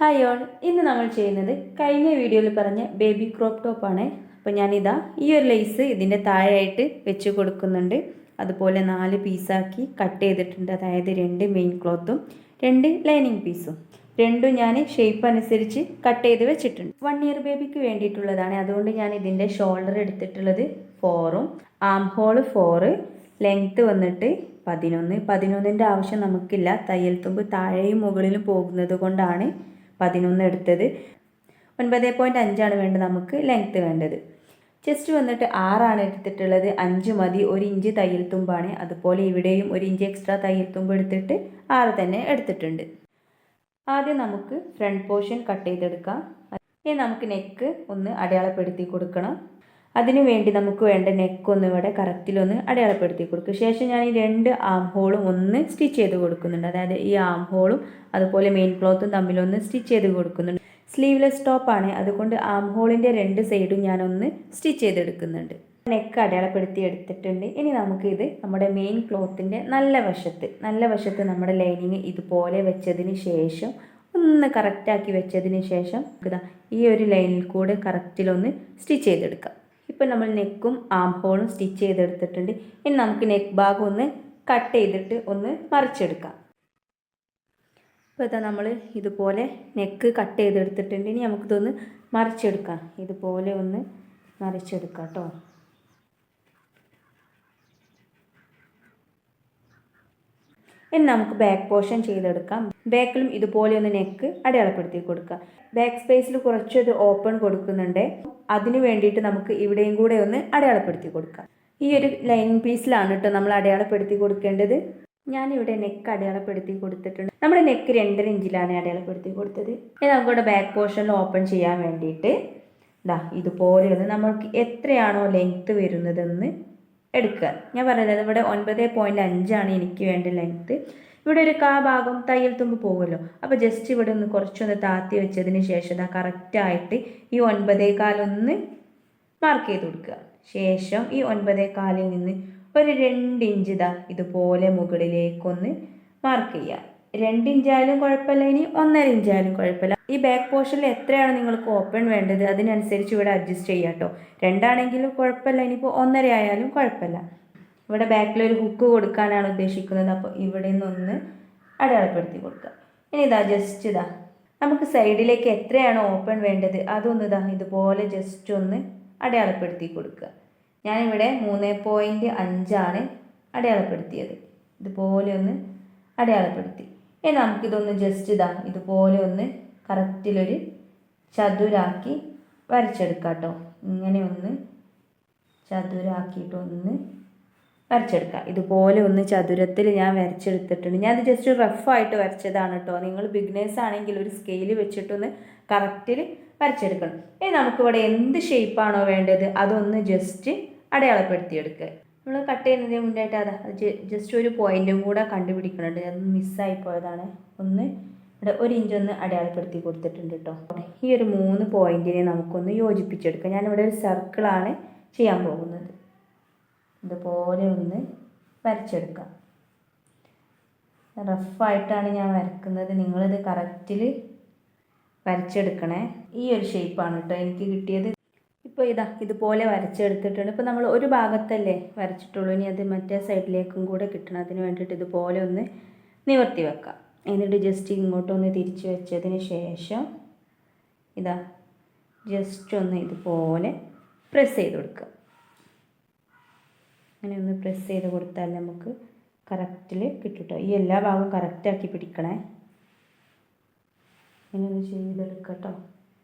Hi all, ഇന്ന് നമ്മൾ ചെയ്യുന്നത് കഴിഞ്ഞ വീഡിയോയിൽ പറഞ്ഞ ബേബി ക്രോപ്പ് ടോപ്പാണ്. അപ്പോൾ ഞാനിതാ ഈ ഒരു ലേസ് ഇതിൻ്റെ താഴെയായിട്ട് വെച്ച് കൊടുക്കുന്നുണ്ട്. അതുപോലെ 4 പീസാക്കി കട്ട് ചെയ്തിട്ടുണ്ട്. അതായത് 2 മെയിൻ ക്ലോത്തും 2 ലൈനിങ് പീസും. രണ്ടും ഞാൻ ഷേപ്പ് അനുസരിച്ച് കട്ട് ചെയ്ത് വെച്ചിട്ടുണ്ട്. 1 ഇയർ ബേബിക്ക് വേണ്ടിയിട്ടുള്ളതാണ്. അതുകൊണ്ട് ഞാൻ ഇതിൻ്റെ ഷോൾഡർ എടുത്തിട്ടുള്ളത് 4ഉം ആം ഹോൾ 4, ലെങ്ത്ത് വന്നിട്ട് 11ൻ്റെ ആവശ്യം നമുക്കില്ല. തയ്യൽ തുമ്പ് താഴെയും മുകളിലും പോകുന്നത് കൊണ്ടാണ് 11 എടുത്തത്. 9.5 വേണ്ടത് നമുക്ക് ലെങ്ത്ത് വേണ്ടത്. ചെസ്റ്റ് വന്നിട്ട് 6 എടുത്തിട്ടുള്ളത്. 5 മതി, 1 ഇഞ്ച് തയ്യൽ തുമ്പാണ്. അതുപോലെ ഇവിടെയും 1 ഇഞ്ച് എക്സ്ട്രാ തയ്യൽ തുമ്പ് എടുത്തിട്ട് 6 തന്നെ എടുത്തിട്ടുണ്ട്. ആദ്യം നമുക്ക് ഫ്രണ്ട് പോർഷൻ കട്ട് ചെയ്തെടുക്കാം. ഇനി നമുക്ക് നെക്ക് ഒന്ന് അടയാളപ്പെടുത്തി കൊടുക്കണം. അതിനു വേണ്ടി നമുക്ക് വേണ്ട നെക്ക് ഒന്ന് ഇവിടെ കറക്റ്റിലൊന്ന് അടയാളപ്പെടുത്തി കൊടുക്കുക. ശേഷം ഞാൻ ഈ 2 ആം ഹോളും ഒന്ന് സ്റ്റിച്ച് ചെയ്ത് കൊടുക്കുന്നുണ്ട്. അതായത് ഈ ആം ഹോളും അതുപോലെ മെയിൻ ക്ലോത്തും തമ്മിലൊന്ന് സ്റ്റിച്ച് ചെയ്ത് കൊടുക്കുന്നുണ്ട്. സ്ലീവ്ലെസ് ടോപ്പാണ്, അതുകൊണ്ട് ആം ഹോളിൻ്റെ 2 സൈഡും ഞാനൊന്ന് സ്റ്റിച്ച് ചെയ്തെടുക്കുന്നുണ്ട്. നെക്ക് അടയാളപ്പെടുത്തി എടുത്തിട്ടുണ്ട്. ഇനി നമുക്കിത് നമ്മുടെ മെയിൻ ക്ലോത്തിൻ്റെ നല്ല വശത്ത് നമ്മുടെ ലൈനിങ് ഇതുപോലെ വെച്ചതിന് ശേഷം ഒന്ന് കറക്റ്റാക്കി വെച്ചതിന് ശേഷം ഇതാ ഈ ഒരു ലൈനിൽ കൂടെ കറക്റ്റിലൊന്ന് സ്റ്റിച്ച് ചെയ്തെടുക്കാം. ഇപ്പോൾ നമ്മൾ നെക്കും ആം ഹോളും സ്റ്റിച്ച് ചെയ്തെടുത്തിട്ടുണ്ട്. ഇനി നമുക്ക് നെക്ക് ഭാഗം ഒന്ന് കട്ട് ചെയ്തിട്ട് ഒന്ന് മറിച്ചെടുക്കാം. ഇപ്പോൾ ഇതാ നമ്മൾ ഇതുപോലെ നെക്ക് കട്ട് ചെയ്തെടുത്തിട്ടുണ്ട്. ഇനി നമുക്കിതൊന്ന് മറിച്ചെടുക്കാം. ഇതുപോലെ ഒന്ന് മറിച്ചെടുക്കാം കേട്ടോ. ഇനി നമുക്ക് ബാക്ക് പോർഷൻ ചെയ്തെടുക്കാം. ബാക്കിലും ഇതുപോലെ ഒന്ന് നെക്ക് അടയാളപ്പെടുത്തി കൊടുക്കാം. ബാക്ക് സ്പേസിൽ കുറച്ചൊരു ഓപ്പൺ കൊടുക്കുന്നുണ്ട്. അതിന് വേണ്ടിയിട്ട് നമുക്ക് ഇവിടെയും കൂടെ ഒന്ന് അടയാളപ്പെടുത്തി കൊടുക്കാം. ഈ ഒരു ലൈനിങ് പീസിലാണ് കേട്ടോ നമ്മൾ അടയാളപ്പെടുത്തി കൊടുക്കേണ്ടത്. ഞാനിവിടെ നെക്ക് അടയാളപ്പെടുത്തി കൊടുത്തിട്ടുണ്ട്. നമ്മുടെ നെക്ക് 2.5 ഇഞ്ചിലാണ് അടയാളപ്പെടുത്തി കൊടുത്തത്. ഇനി നമുക്കിവിടെ ബാക്ക് പോർഷനിൽ ഓപ്പൺ ചെയ്യാൻ വേണ്ടിയിട്ട് ഇതുപോലെ ഒന്ന് നമ്മൾക്ക് എത്രയാണോ ലെങ്ത്ത് വരുന്നതെന്ന് എടുക്കുക. ഞാൻ പറഞ്ഞത് ഇവിടെ 9.5 എനിക്ക് വേണ്ട ലെങ്ത്ത്. ഇവിടെ ഒരു ഭാഗം തയ്യൽ തുമ്പ് പോകുമല്ലോ. അപ്പോൾ ജസ്റ്റ് ഇവിടെ ഒന്ന് കുറച്ചൊന്ന് താത്തി വെച്ചതിന് ശേഷം കറക്റ്റായിട്ട് ഈ 9.25 ഒന്ന് മാർക്ക് ചെയ്ത് കൊടുക്കുക. ശേഷം ഈ 9.25 നിന്ന് ഒരു 2 ഇഞ്ച് ഇതുപോലെ മുകളിലേക്കൊന്ന് മാർക്ക് ചെയ്യുക. 2 ഇഞ്ചായാലും കുഴപ്പമില്ല, ഇനി 1.5 ഇഞ്ചായാലും കുഴപ്പമില്ല. ഈ ബാക്ക് പോർഷനിൽ എത്രയാണ് നിങ്ങൾക്ക് ഓപ്പൺ വേണ്ടത് അതിനനുസരിച്ച് ഇവിടെ അഡ്ജസ്റ്റ് ചെയ്യാം കേട്ടോ. 2 ആണെങ്കിലും കുഴപ്പമില്ല, ഇനിയിപ്പോൾ 1.5 ആയാലും കുഴപ്പമില്ല. ഇവിടെ ബാക്കിലൊരു ഹുക്ക് കൊടുക്കാനാണ് ഉദ്ദേശിക്കുന്നത്. അപ്പോൾ ഇവിടെ നിന്നൊന്ന് അടയാളപ്പെടുത്തി കൊടുക്കുക. ഇനി ജസ്റ്റ് നമുക്ക് സൈഡിലേക്ക് എത്രയാണോ ഓപ്പൺ വേണ്ടത് അതൊന്ന് ഇതുപോലെ ജസ്റ്റ് ഒന്ന് അടയാളപ്പെടുത്തി കൊടുക്കുക. ഞാനിവിടെ 3.5 അടയാളപ്പെടുത്തിയത്. ഇതുപോലെ ഒന്ന് അടയാളപ്പെടുത്തി. ഇനി നമുക്കിതൊന്ന് ജസ്റ്റ് ഇതുപോലെ ഒന്ന് കറക്റ്റിലൊരു ചതുരാക്കി വരച്ചെടുക്കാം കേട്ടോ. ഇങ്ങനെ ഒന്ന് ചതുരാക്കിയിട്ടൊന്ന് വരച്ചെടുക്കാം. ഇതുപോലെ ഒന്ന് ചതുരത്തിൽ ഞാൻ വരച്ചെടുത്തിട്ടുണ്ട്. ഞാനത് ജസ്റ്റ് റഫായിട്ട് വരച്ചതാണ് കേട്ടോ. നിങ്ങൾ ബിഗിനേഴ്സ് ആണെങ്കിൽ ഒരു സ്കെയിൽ വെച്ചിട്ടൊന്ന് കറക്റ്റിൽ വരച്ചെടുക്കണം. ഇനി നമുക്കിവിടെ എന്ത് ഷേപ്പാണോ വേണ്ടത് അതൊന്ന് ജസ്റ്റ് അടയാളപ്പെടുത്തിയെടുക്കുക. നമ്മൾ കട്ട് ചെയ്യുന്നതിന് മുന്നായിട്ട് ജസ്റ്റ് ഒരു പോയിൻറ്റും കൂടെ കണ്ടുപിടിക്കുന്നുണ്ട്. അത് മിസ്സായി പോയതാണ്. ഒന്ന് ഇവിടെ 1 ഇഞ്ച് ഒന്ന് അടയാളപ്പെടുത്തി കൊടുത്തിട്ടുണ്ട് കേട്ടോ. ഈ ഒരു 3 പോയിൻറ്റിനെ നമുക്കൊന്ന് യോജിപ്പിച്ചെടുക്കാം. ഞാനിവിടെ ഒരു സർക്കിളാണ് ചെയ്യാൻ പോകുന്നത്. ഇതുപോലെ ഒന്ന് വരച്ചെടുക്കാം. റഫായിട്ടാണ് ഞാൻ വരക്കുന്നത്. നിങ്ങളിത് കറക്റ്റിൽ വരച്ചെടുക്കണേ. ഈ ഒരു ഷേപ്പാണ് കേട്ടോ എനിക്ക് കിട്ടിയത്. ഇപ്പോൾ ഇതുപോലെ വരച്ചെടുത്തിട്ടുണ്ട്. ഇപ്പോൾ നമ്മൾ ഒരു ഭാഗത്തല്ലേ വരച്ചിട്ടുള്ളൂ, ഇനി അത് മറ്റേ സൈഡിലേക്കും കൂടെ കിട്ടണം. അതിന് വേണ്ടിയിട്ട് ഇതുപോലെ ഒന്ന് നിവർത്തി വെക്കാം. എന്നിട്ട് ജസ്റ്റ് ഇങ്ങോട്ടൊന്ന് തിരിച്ച് വെച്ചതിന് ശേഷം ജസ്റ്റ് ഒന്ന് ഇതുപോലെ പ്രസ് ചെയ്ത് കൊടുക്കുക. അങ്ങനെ ഒന്ന് പ്രസ് ചെയ്ത് കൊടുത്താൽ നമുക്ക് കറക്റ്റിൽ കിട്ടും. ഈ എല്ലാ ഭാഗവും കറക്റ്റാക്കി പിടിക്കണേ. ഇങ്ങനെ ഒന്ന് ചെയ്തെടുക്കാം കേട്ടോ.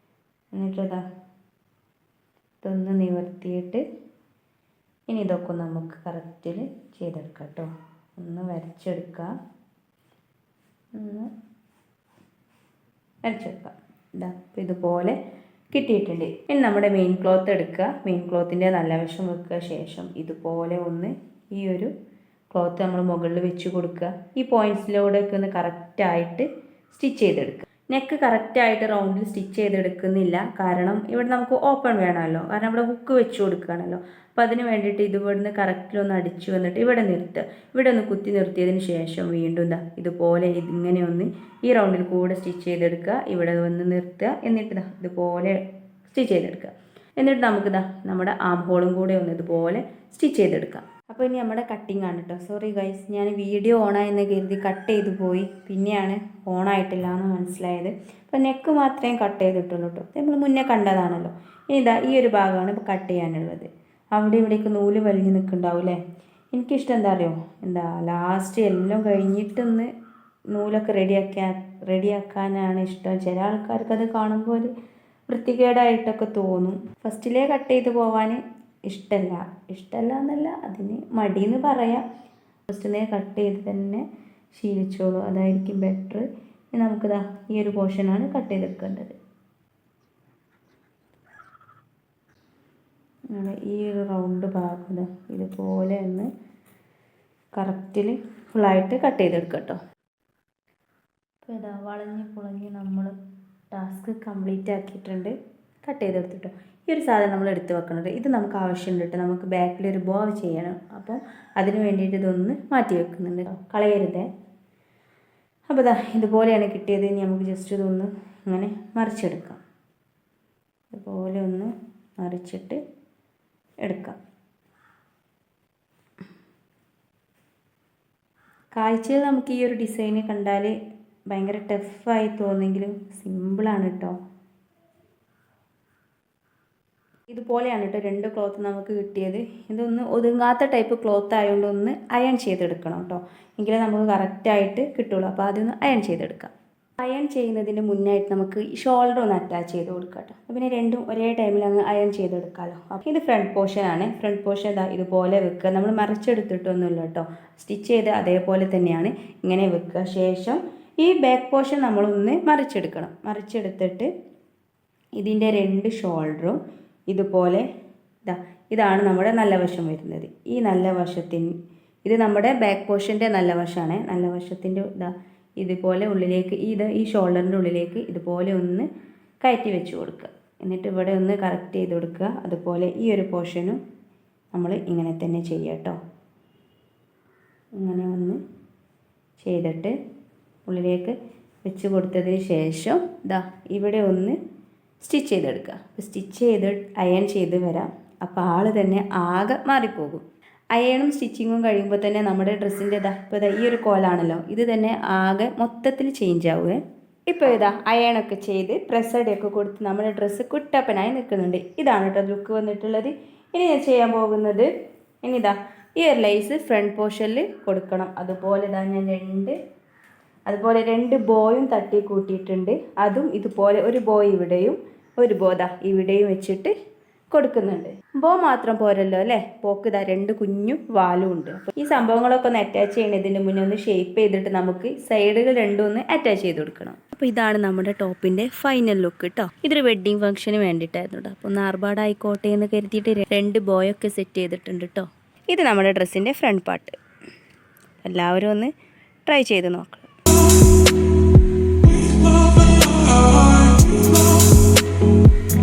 എന്നിട്ട് ഇതൊന്ന് നിവർത്തിയിട്ട് ഇനി ഇതൊക്കെ നമുക്ക് കറക്റ്റിൽ ചെയ്തെടുക്കാം കേട്ടോ. ഒന്ന് വരച്ചെടുക്കുക. ഒന്ന് വരച്ചെടുക്കാം. അപ്പോൾ ഇതുപോലെ കിട്ടിയിട്ടുണ്ട്. ഇനി നമ്മുടെ മെയിൻ ക്ലോത്ത് എടുക്കുക. മെയിൻ ക്ലോത്തിൻ്റെ നല്ല വശം വെക്കുക. ശേഷം ഇതുപോലെ ഒന്ന് ഈ ഒരു ക്ലോത്ത് നമ്മൾ മുകളിൽ വെച്ച് കൊടുക്കുക. ഈ പോയിൻറ്റ്സിലൂടെയൊക്കെ ഒന്ന് കറക്റ്റായിട്ട് സ്റ്റിച്ച് ചെയ്തെടുക്കുക. നെക്ക് കറക്റ്റായിട്ട് റൗണ്ടിൽ സ്റ്റിച്ച് ചെയ്തെടുക്കുന്നില്ല. കാരണം ഇവിടെ നമുക്ക് ഓപ്പൺ വേണമല്ലോ, കാരണം ഇവിടെ ഹുക്ക് വെച്ച് കൊടുക്കുകയാണല്ലോ. അപ്പോൾ അതിന് വേണ്ടിയിട്ട് ഇവിടുന്ന് കറക്റ്റിലൊന്ന് അടിച്ചു വന്നിട്ട് ഇവിടെ നിർത്തുക. ഇവിടെ ഒന്ന് കുത്തി നിർത്തിയതിന് ശേഷം വീണ്ടും ഇതാ ഇതുപോലെ ഇങ്ങനെ ഒന്ന് ഈ റൗണ്ടിൽ കൂടെ സ്റ്റിച്ച് ചെയ്തെടുക്കുക. ഇവിടെ വന്ന് നിർത്തുക. എന്നിട്ട് ഇതാ ഇതുപോലെ സ്റ്റിച്ച് ചെയ്തെടുക്കുക. എന്നിട്ട് നമുക്കിതാ നമ്മുടെ ആം ഹോളും കൂടെ ഒന്ന് ഇതുപോലെ സ്റ്റിച്ച് ചെയ്തെടുക്കാം. അപ്പോൾ ഇനി നമ്മുടെ കട്ടിങ് ആണ് കേട്ടോ. സോറി ഗൈസ്, ഞാൻ വീഡിയോ ഓണായെന്ന് കരുതി കട്ട് ചെയ്ത് പോയി, പിന്നെയാണ് ഓണായിട്ടില്ല എന്ന് മനസ്സിലായത്. അപ്പോൾ നെക്ക് മാത്രമേ കട്ട് ചെയ്തിട്ടുള്ളൂ കേട്ടോ. നമ്മൾ മുന്നേ കണ്ടതാണല്ലോ. ഇനി ഇതാ ഈ ഒരു ഭാഗമാണ് ഇപ്പോൾ കട്ട് ചെയ്യാനുള്ളത്. അവിടെ ഇവിടേക്ക് നൂല് വലിഞ്ഞ് നിൽക്കുന്നുണ്ടാവില്ലേ. എനിക്കിഷ്ടം എന്താ അറിയോ, ലാസ്റ്റ് എല്ലാം കഴിഞ്ഞിട്ടൊന്ന് നൂലൊക്കെ റെഡിയാക്കാനാണ് ഇഷ്ടം. ചില ആൾക്കാർക്ക് അത് കാണുമ്പോൾ ഒരു വൃത്തികേടായിട്ടൊക്കെ തോന്നും. ഫസ്റ്റിലേ കട്ട് ചെയ്ത് പോവാൻ ഇഷ്ടമല്ല എന്നല്ല, അതിന് മടിയെന്ന് പറയാം. ഫസ്റ്റിലേ കട്ട് ചെയ്ത് തന്നെ ശീലിച്ചോളൂ, അതായിരിക്കും ബെറ്റർ. ഇനി നമുക്കിതാ ഈ ഒരു പോർഷനാണ് കട്ട് ചെയ്തെടുക്കേണ്ടത്. ഈ ഒരു റൗണ്ട് ഭാഗം ഇതുപോലെ ഒന്ന് കറക്റ്റിൽ ഫുള്ളായിട്ട് കട്ട് ചെയ്തെടുക്കാം കേട്ടോ. അപ്പോൾ ഇതാ വളഞ്ഞ് പുളഞ്ഞ് നമ്മൾ ടാസ്ക് കംപ്ലീറ്റ് ആക്കിയിട്ടുണ്ട്. കട്ട് ചെയ്തെടുത്തിട്ടോ. ഈ ഒരു സാധനം നമ്മൾ എടുത്ത് വെക്കുന്നത്, ഇത് നമുക്ക് ആവശ്യമുണ്ട് കേട്ടോ. നമുക്ക് ബാക്കിലൊരു ബോ ചെയ്യണം. അപ്പോൾ അതിന് വേണ്ടിയിട്ട് ഇതൊന്ന് മാറ്റി വെക്കുന്നുണ്ട്, കളയരുതേ. അപ്പോൾ ഇതാ ഇതുപോലെയാണ് കിട്ടിയത്. ഇനി നമുക്ക് ജസ്റ്റ് ഇതൊന്ന് ഇങ്ങനെ മറിച്ചെടുക്കാം. ഇതുപോലെ ഒന്ന് മറിച്ചിട്ട് എടുക്കാം. കാഴ്ചയിൽ നമുക്ക് ഈ ഒരു ഡിസൈന് കണ്ടാൽ ഭയങ്കര ടഫായി തോന്നെങ്കിലും സിമ്പിളാണ് കേട്ടോ. ഇതുപോലെയാണ് കേട്ടോ 2 ക്ലോത്ത് നമുക്ക് കിട്ടിയത്. ഇതൊന്ന് ഒതുങ്ങാത്ത ടൈപ്പ് ക്ലോത്ത് ആയതുകൊണ്ട് ഒന്ന് അയൺ ചെയ്തെടുക്കണം കേട്ടോ, എങ്കിലേ നമുക്ക് കറക്റ്റായിട്ട് കിട്ടുള്ളൂ. അപ്പോൾ അതൊന്ന് അയൺ ചെയ്തെടുക്കാം. അയൺ ചെയ്യുന്നതിന് മുന്നായിട്ട് നമുക്ക് ഷോൾഡർ ഒന്ന് അറ്റാച്ച് ചെയ്ത് കൊടുക്കാം കേട്ടോ. പിന്നെ രണ്ടും ഒരേ ടൈമിൽ അങ്ങ് അയൺ ചെയ്തെടുക്കാമല്ലോ. അപ്പോൾ ഇത് ഫ്രണ്ട് പോർഷനാണ്. ഫ്രണ്ട് പോർഷൻ ഇതാ ഇതുപോലെ വെക്കുക. നമ്മൾ മറിച്ചെടുത്തിട്ടൊന്നുമില്ല കേട്ടോ, സ്റ്റിച്ച് ചെയ്ത് അതേപോലെ തന്നെയാണ് ഇങ്ങനെ വെക്കുക. ശേഷം ഈ ബാക്ക് പോർഷൻ നമ്മളൊന്ന് മറിച്ചെടുക്കണം. മറിച്ചെടുത്തിട്ട് ഇതിൻ്റെ 2 ഷോൾഡറും ഇതുപോലെ ഇതാണ് നമ്മുടെ നല്ല വശം വരുന്നത്. ഈ നല്ല വശത്തിന് ഇത് നമ്മുടെ ബാക്ക് പോർഷൻ്റെ നല്ല വശമാണ്. നല്ല വശത്തിൻ്റെ ഇതുപോലെ ഉള്ളിലേക്ക് ഈ ഷോൾഡറിൻ്റെ ഉള്ളിലേക്ക് ഇതുപോലെ ഒന്ന് കയറ്റി വെച്ച് കൊടുക്കുക. എന്നിട്ട് ഇവിടെ ഒന്ന് കറക്റ്റ് ചെയ്ത് കൊടുക്കുക. അതുപോലെ ഈ ഒരു പോർഷനും നമ്മൾ ഇങ്ങനെ തന്നെ ചെയ്യുക കേട്ടോ. ഇങ്ങനെ ഒന്ന് ചെയ്തിട്ട് ഉള്ളിലേക്ക് വെച്ച് കൊടുത്തതിന് ശേഷം ഇവിടെ ഒന്ന് സ്റ്റിച്ച് ചെയ്തെടുക്കുക. സ്റ്റിച്ച് ചെയ്ത് അയൺ ചെയ്ത് വരാം. അപ്പോൾ ആൾ തന്നെ ആകെ മാറിപ്പോകും. അയണും സ്റ്റിച്ചിങ്ങും കഴിയുമ്പോൾ തന്നെ നമ്മുടെ ഡ്രസ്സിൻ്റെ ഇപ്പോൾ ഈ ഒരു കോലാണല്ലോ, ഇത് തന്നെ ആകെ മൊത്തത്തിൽ ചേഞ്ച് ആവുക. ഇപ്പോൾ അയണൊക്കെ ചെയ്ത് പ്രസ്സടിയൊക്കെ കൊടുത്ത് നമ്മുടെ ഡ്രസ്സ് കുട്ടപ്പനായി നിൽക്കുന്നുണ്ട്. ഇതാണ് കേട്ടോ ലുക്ക് വന്നിട്ടുള്ളത്. ഇനി ഞാൻ ചെയ്യാൻ പോകുന്നത് ഈ ഒരു ലൈസ് ഫ്രണ്ട് പോർഷനിൽ കൊടുക്കണം. അതുപോലെ ഞാൻ രണ്ട് ബോയും തട്ടി കൂട്ടിയിട്ടുണ്ട്. അതും ഇതുപോലെ ഒരു ബോയ് ഇവിടെയും ഒരു ബോ ഇവിടെയും വെച്ചിട്ട് കൊടുക്കുന്നുണ്ട്. ബോ മാത്രം പോരല്ലോ അല്ലേ, പോക്ക് 2 കുഞ്ഞു വാലും ഉണ്ട്. അപ്പോൾ ഈ സംഭവങ്ങളൊക്കെ ഒന്ന് അറ്റാച്ച് ചെയ്യണതിന് മുന്നേ ഒന്ന് ഷേപ്പ് ചെയ്തിട്ട് നമുക്ക് സൈഡുകൾ രണ്ടും ഒന്ന് അറ്റാച്ച് ചെയ്ത് കൊടുക്കണം. അപ്പോൾ ഇതാണ് നമ്മുടെ ടോപ്പിൻ്റെ ഫൈനൽ ലുക്ക് കേട്ടോ. ഇതൊരു വെഡ്ഡിങ് ഫംഗ്ഷന് വേണ്ടിയിട്ടായിരുന്നു കേട്ടോ. അപ്പോൾ ഒന്ന് ആർഭാടായിക്കോട്ടെ എന്ന് കരുതിയിട്ട് 2 ബോയൊക്കെ സെറ്റ് ചെയ്തിട്ടുണ്ട് കേട്ടോ. ഇത് നമ്മുടെ ഡ്രസ്സിൻ്റെ ഫ്രണ്ട് പാർട്ട്. എല്ലാവരും ഒന്ന് ട്രൈ ചെയ്ത് നോക്കണം.